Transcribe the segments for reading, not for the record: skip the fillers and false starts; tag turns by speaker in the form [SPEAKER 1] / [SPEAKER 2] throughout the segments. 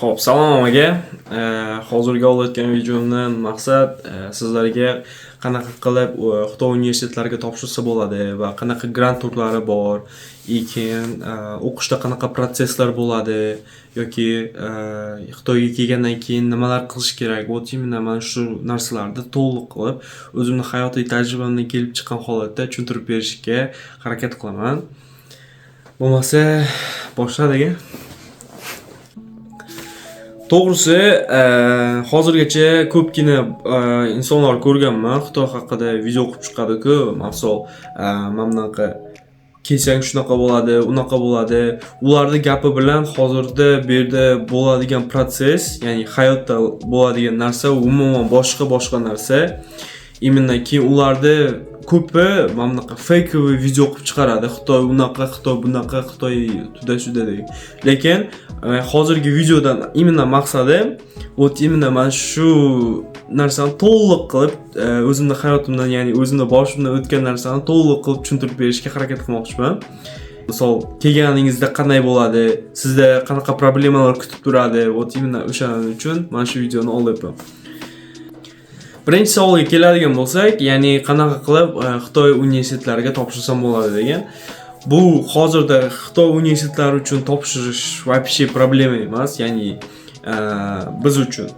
[SPEAKER 1] Xo'p, salom aka. Hozirgi olayotgan videomdan maqsad sizlarga qanaqa qilib Xitoy universitetlariga topshirsa bo'ladi va qanaqa grant turlari bor, keyin o'qishda qanaqa protsesslar bo'ladi yoki Xitoyga kelgandan keyin nimalar qilish kerak, imенно mana shu narsalarni to'liq qilib o'zimning hayotiy tajribamdan kelib chiqqan holatda tushuntirib berishga harakat qilaman. Bo'lmasa, boshladik. To'g'risi, hozirgacha ko'pgina insonlar ko'rganman, Xitoy haqida video qilib chiqadi-ku, masol, mamnaqa kelsang shunaqa bo'ladi, unaqa bo'ladi. Ularning gapi bilan hozirda bu yerda bo'ladigan proses, ya'ni hayotda bo'ladigan narsa umuman boshqa narsa. Именно keyin ularda ko'pi mamnaqa fake video qilib chiqaradi. Xitoy unaqa, Xitoy bunaqa, Xitoy tuda deb. Lekin hozirgi videodan именно maqsadim именно mana shu narsani to'liq qilib o'zimning hayotimdan, ya'ni o'zimning boshimdan o'tgan narsani to'liq qilib tushuntirib berishga harakat qilmoqchiman. Misol, kelganingizda qanday bo'ladi, sizda qanaqa problemalar kutib turadi, именно o'shaning uchun mana shu videoni olyapman. Birinchi savolga keladigan bo'lsak, ya'ni qanaqa qilib Xitoy universitetlariga topshirsam bo'ladi degan. Bu hozirda Xitoy universitetlari uchun topshirish вообще problema emas, ya'ni biz uchun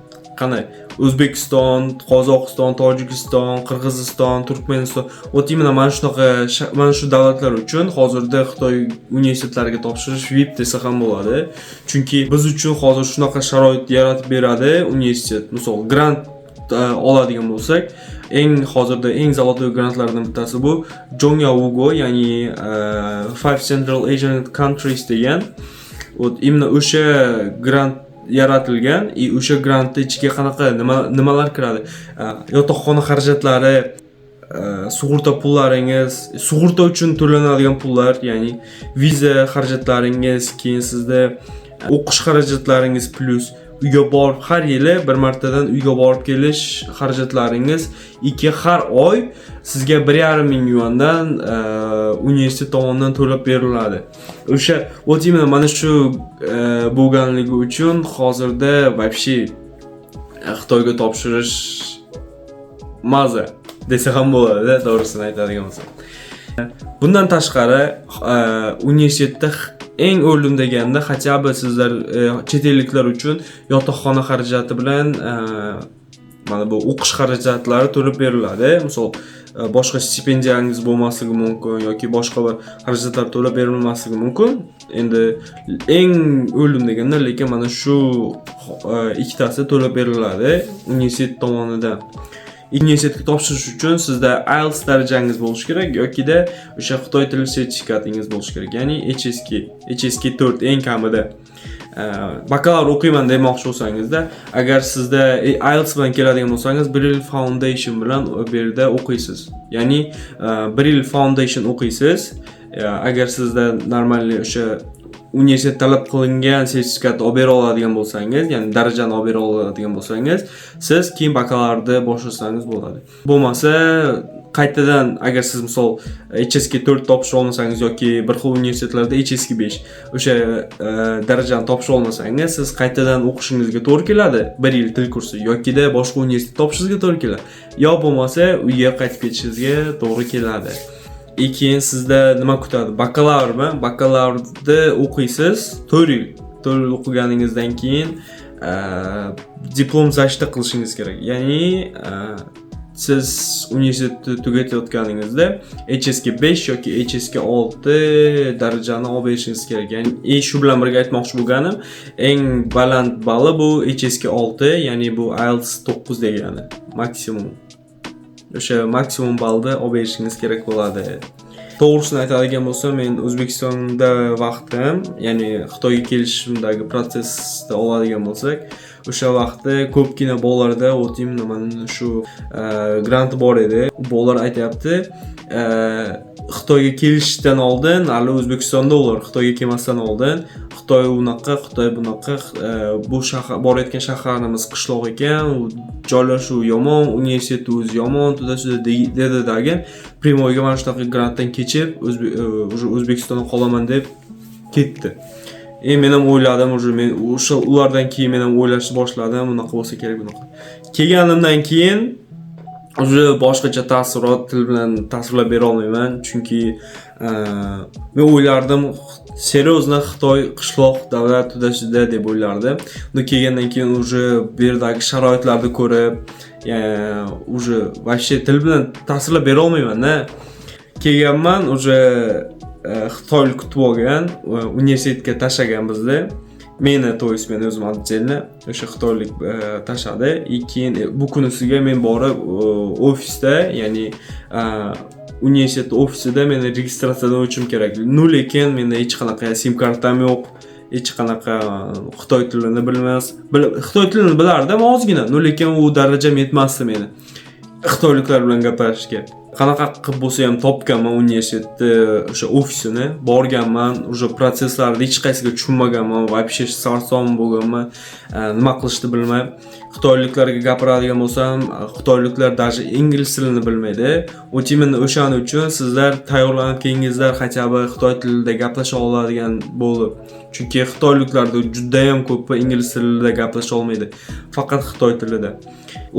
[SPEAKER 1] qanday O'zbekiston, Qozog'iston, Tojikiston, Qirg'iziston, Turkmaniston, imенно mana shu davlatlar uchun hozirda Xitoy universitetlariga topshirish VIP desa ham bo'ladi. Chunki biz uchun hozir shunaqa sharoit yaratib beradi universitet. Misol, grant oladigan bo'lsak, hozirda eng zalotoy grantlardan bittasi bu Jongyaugo, ya'ni Five Central Asian Countries degan. Imенно o'sha grant yaratilgan, o'sha grantning ichiga qanaqa nimalar kiradi? Yotoqxona xarajatlari, sug'urta pullaringiz, sug'urta uchun to'lanadigan pullar, ya'ni viza xarajatlaringiz, keyin sizda o'qish xarajatlaringiz plus uyga borib har yili bir martadan uyga borib kelish xarajatlaringiz har oy sizga 1,5 ming yuandan universitet tomonidan to'lab beriladi. O'sha imенно mana shu bo'lganligi uchun hozirda вообще Xitoyga topshirish maza desa ham bo'ladi, to'g'risini aytadigan bo'lsam. Bundan tashqari, universitetda eng o'lim deganda хотя бы sizlar chet elliklar uchun yotoqxona xarajati bilan mana bu o'qish xarajatlari to'lab beriladi. Misol, boshqa stipendiyangiz bo'lmasligi mumkin yoki boshqa bir xarajatlar to'lab berilmasligi mumkin. Endi eng o'lim deganda lekin mana shu ikkitasi to'lab beriladi universitet tomonidan. Universitetga topshirish uchun sizda IELTS darajangiz bo'lishi kerak yokida o'sha Xitoy tili sertifikatingiz bo'lishi kerak, ya'ni HSK 4 eng kamida. Bakalavr o'qiyman demoqchi bo'lsangizda, agar sizda IELTS bilan keladigan bo'lsangiz, 1 yil foundation bilan bu yerda o'qiysiz. Ya'ni 1 yil foundation o'qiysiz. Agar sizda normalniy o'sha universitet talab qilingan sertifikatni olib bera oladigan bo'lsangiz, ya'ni darajani olib bera oladigan bo'lsangiz, siz keyin bakalavrni boshlasangiz bo'ladi. Bo'lmasa, qaytadan agar siz misol HSK 4 topshira olmasangiz yoki bir xil universitetlarda HSK 5 o'sha darajani topshira olmasangiz, siz qaytadan o'qishingizga to'g'ri keladi, 1 yil til kursi yokida boshqa universitet topshirishingizga to'g'ri keladi. Yo bo'lmasa, uyga qaytib ketishingizga to'g'ri keladi. Keyin sizda nima kutadi? Bakalavrmi? Bakalavrni o'qiysiz 4 yil. 4 yil o'qiganingizdan keyin diplom zashta qilishingiz kerak. Ya'ni siz universitetni tugatayotganingizda HSK 5 yoki HSK 6 darajani olib berishingiz kerak. Ya'ni shu bilan birga aytmoqchi bo'lganim, eng baland balli bu HSK 6, ya'ni bu IELTS 9 degani, maksimum. O'sha maksimum balni olib berishingiz kerak bo'ladi. To'g'risini aytadigan bo'lsam, men O'zbekistonda vaqtim, ya'ni Xitoyga kelishimdagi prosesda oladigan bo'lsak, o'sha vaqtda ko'pgina bolalarda imенно mana shu grant bor edi. Bolalar aytayapti, Xitoyga kelishdan oldin, hali O'zbekistonda ular Xitoyga kelmasdan oldin, Xitoy unaqa, Xitoy bunaqa, bu shahar borayotgan shaharimiz qishloq ekan, joylashuvi yomon, universitet o'zi yomon, dedi primoyga mana shunaqa grantdan kechib, O'zbekistonda qolaman deb ketdi. Men ham o'yladim, men o'sha ulardan keyin men ham o'ylashni boshladim, bunaqa bo'lsa kerak, bunaqa. Kelganimdan keyin boshqacha taassurot til bilan tasvirlab bera olmayman, chunki men o'ylardim, seriozno Xitoy qishloq davlat tudashida deb o'ylardim. Unda kelgandan keyin bu yerdagi sharoitlarni ko'rib, вообще til bilan tasvirlab bera olmayman-da. Kelganman, Xitoylik kutib olgan, universitetga tashlagan bizni. Meni, то есть men o'zim отдельно o'sha xitoylik tashladi. Keyin bu kunisiga men borib ofisda, ya'ni universitet ofisida meni registratsiyadan o'tishim kerak. Lekin menda hech qanaqa sim kartam yo'q, hech qanaqa xitoy tilini xitoy tilini bilardim ozgina, lekin u darajam yetmasdi meni xitoyliklar bilan gaplashishga. Qanaqa qilib bo'lsa ham topganman universitetni o'sha ofisini, borganman, protsesslarni hech qaysiga tushunmaganman, вообще sarson bo'lganman, nima qilishni bilmay. Xitoyliklarga gapiradigan bo'lsam, xitoyliklar даже ingliz tilini bilmaydi. Imенно o'shaning uchun sizlar tayyorlanib kelingizlar, хотя бы xitoy tilida gaplasha oladigan bo'lib. Chunki xitoyliklarda juda ham ko'p ingliz tilida gaplasha olmaydi, faqat xitoy tilida.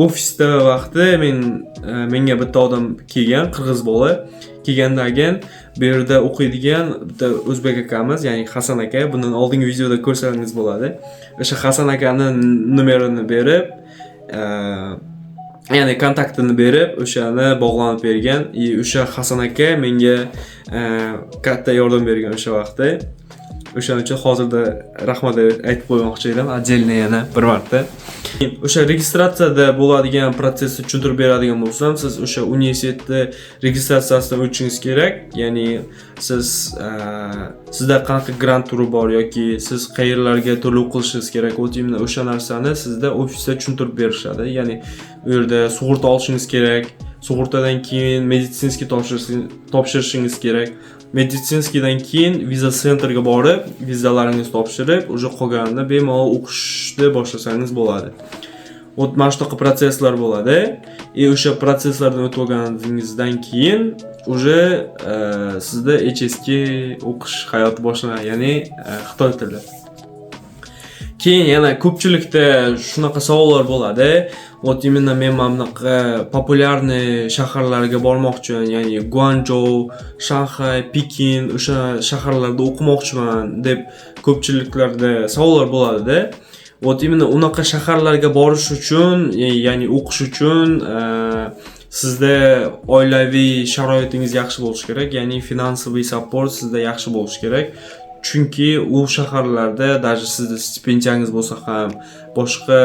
[SPEAKER 1] Ofisda vaqti menga bitta odam kelgan, qirg'iz bola kelgandan bu yerda o'qiydigan bitta o'zbek akamiz, ya'ni Hasan aka, bundan oldingi videoda ko'rsangiz bo'ladi. O'sha Hasan akaning nomerini berib, ya'ni kontaktini berib, o'shani bog'lanib bergan. O'sha Hasan aka menga katta yordam bergan o'sha vaqtda. O'shaning uchun hozirda rahmat aytib qo'ymoqchi edim, отдельно yana bir marta. O'sha registratsiyada bo'ladigan prosesni tushuntirib beradigan bo'lsam, siz o'sha universitetni registratsiyasidan o'tishingiz kerak. Ya'ni sizda qanaqa grant turi bor yoki siz qayerlarga to'lov qilishingiz kerak, imенно o'sha narsani sizda ofisda tushuntirib berishadi. Ya'ni u yerda sug'urta olishingiz kerak, sug'urtadan keyin meditsinskiy topshirishingiz kerak. Meditsinskiydan keyin viza centerga borib, vizalaringizni topshirib, qolganini bemalol o'qishni boshlasangiz bo'ladi. Mana shunaqa proseslar bo'ladi. O'sha proseslardan o'tib olganingizdan keyin sizda HSK o'qish hayoti boshlanadi, ya'ni xitoy tili. Keyin yana ko'pchilikda shunaqa savollar bo'ladi. Imенно men bunaqa populyarniy shaharlarga bormoqchiman, ya'ni Guangzhou, Shanxay, Pekin, o'sha shaharlarda o'qimoqchiman deb ko'pchiliklarda savollar bo'ladi-da. Imенно unaqa shaharlarga borish uchun, ya'ni o'qish uchun sizda oilaviy sharoitingiz yaxshi bo'lishi kerak, ya'ni finansiy support sizda yaxshi bo'lishi kerak. Chunki u shaharlarda даже sizda stipendiyangiz bo'lsa ham, boshqa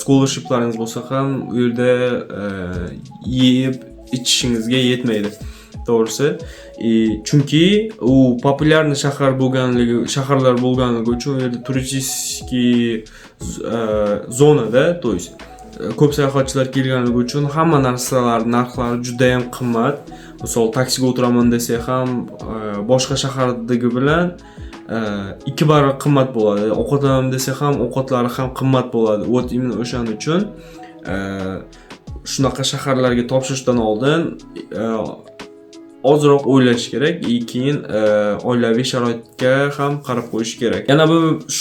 [SPEAKER 1] scholarshiplarıngiz bo'lsa ham, u yerda yeb ichishingizga yetmaydi. To'g'risi. Chunki u populyarniy shaharlar bo'lganligi uchun u yerda turistik zonada, to есть ko'p sayohatchilar kelganligi uchun hamma narxlari juda ham qimmat. Misol taksiga o'tiraman desa ham boshqa shahardagi bilan 2 barobar qimmat bo'ladi. Ovqatlanaman desa ham ovqatlari ham qimmat bo'ladi. Imенно o'shaning uchun shunaqa shaharlarga topshirishdan oldin ozroq o'ylash kerak, keyin oilaviy sharoitga ham qarab qo'yish kerak. Yana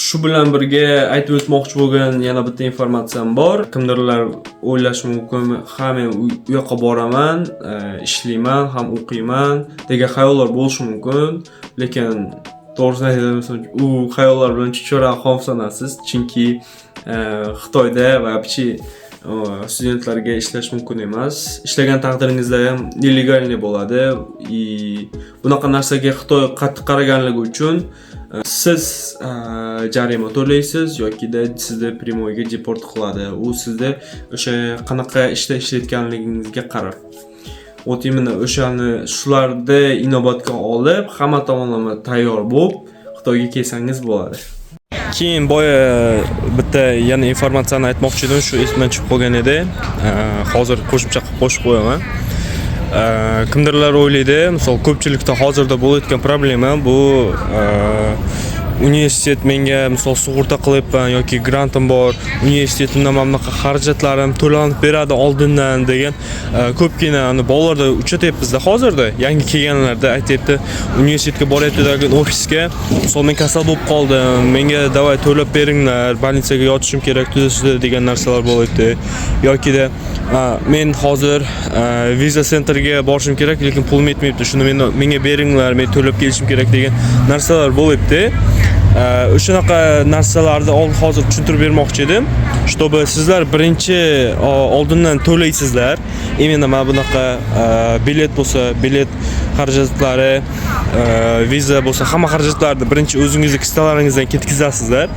[SPEAKER 1] shu bilan birga aytib o'tmoqchi bo'lgan yana bitta informatsiyam bor. Kimdirlar o'ylash mumkin, ha men u yoqqa boraman, ishlayman, ham o'qiyman degan xayollar bo'lishi mumkin, lekin to'g'risini aytadigan u xayollar bilan chuchora xom sanasiz, chunki Xitoyda вообще studentlarga ishlash mumkin emas. Ishlagan taqdiringizda ham illegalniy bo'ladi. Bunaqa narsaga Xitoy qattiq qaraganligi uchun siz jarima to'laysiz yoki-da sizni primoyga deport qiladi. U sizni o'sha qanaqa ishda ishlayotganligingizga qarab. Imенно shularni inobatga olib, hamma tomonlama tayyor bo'lib Xitoyga kelsangiz bo'ladi. Keyin boya bitta yana informatsiyani aytmoqchi edim, shu esimdan chiqib qolgan edi. Hozir qo'shimcha qilib qo'shib qo'yaman. Kimdirlar o'ylaydi, misol ko'pchilikda hozirda bo'layotgan problema bu universitet menga misol sug'urta qilyapman yoki grantim bor, universitetimdan mana bunaqa xarajatlarim to'lanib beradi oldindan degan ko'pgina bolalarda uchratyapmiz-da hozirda. Yangi kelganlarda aytayapti, universitetga boryapti ofisga, misol men kasal bo'lib qoldim, menga davay to'lab beringlar, больницаga yotishim kerak, tuzasiz degan narsalar bo'lyapti. Yokida men hozir viza centerga borishim kerak, lekin pulim yetmayapti. Shuni menga beringlar, men to'lab kelishim kerak degan narsalar bo'lyapti. O'shanaqa narsalarni hozir tushuntirib bermoqchi edim. Чтобы sizlar birinchi oldindan to'laysizlar. Imенно mana bunaqa bilet bo'lsa, bilet xarajatlari, viza bo'lsa, hamma xarajatlarni birinchi o'zingizning kistalaringizdan ketkazasizlar.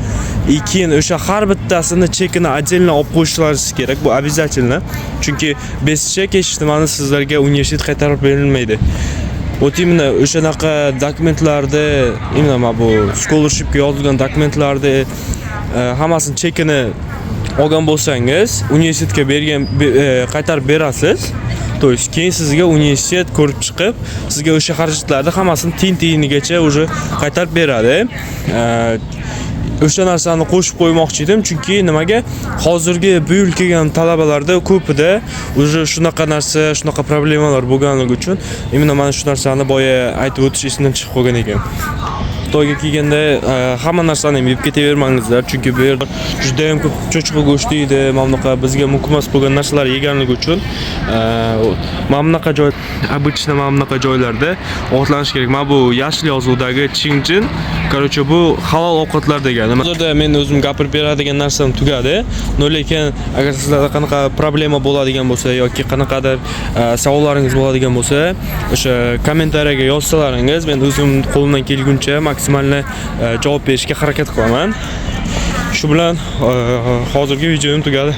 [SPEAKER 1] Keyin o'sha har bittasini chekini отдельно olib qo'yishlaringiz kerak. Bu обязательно. Chunki 5 kechishda mana sizlarga universitet qaytarib berilmaydi. Вот именно o'shanaqa dokumentlarni, именно mana bu scholarshipga yozilgan dokumentlarni hammasini chekini olgan bo'lsangiz, universitetga bergan qaytarib berasiz. То есть keyin sizga universitet ko'rib chiqib, sizga o'sha xarajatlarni hammasini tiyinigacha уже qaytarib beradi. O'sha narsani qo'shib qo'ymoqchi edim, chunki nimaga? Hozirgi bu yil kelgan talabalarda ko'pida уже shunaqa narsa, shunaqa problemalar bo'lganligi uchun именно mana shu narsani boya aytib o'tish esimdan chiqib qolgan ekan. Xitoyga kelganda hamma narsani yeb ketavermangizlar, chunki bu yerda juda ham ko'p cho'chqa go'shti edi, mana bunaqa bizga mumkin emas bo'lgan narsalar yeganligi uchun mana bunaqa joy, обычно mana bunaqa joylarda ovqatlanish kerak. Mana bu yashil yozuvdagi Chingjin, короче, bu halol ovqatlar degani. Hozirda men o'zim gapirib beradigan narsam tugadi. Lekin agar sizlarda qanaqa problema bo'ladigan bo'lsa yoki qanaqadir savollaringiz bo'ladigan bo'lsa, o'sha kommentariyaga yozsalaringiz, men o'zim qo'limdan kelguncha maksimalni javob berishga harakat qilaman. Shu bilan hozirgi videom tugadi.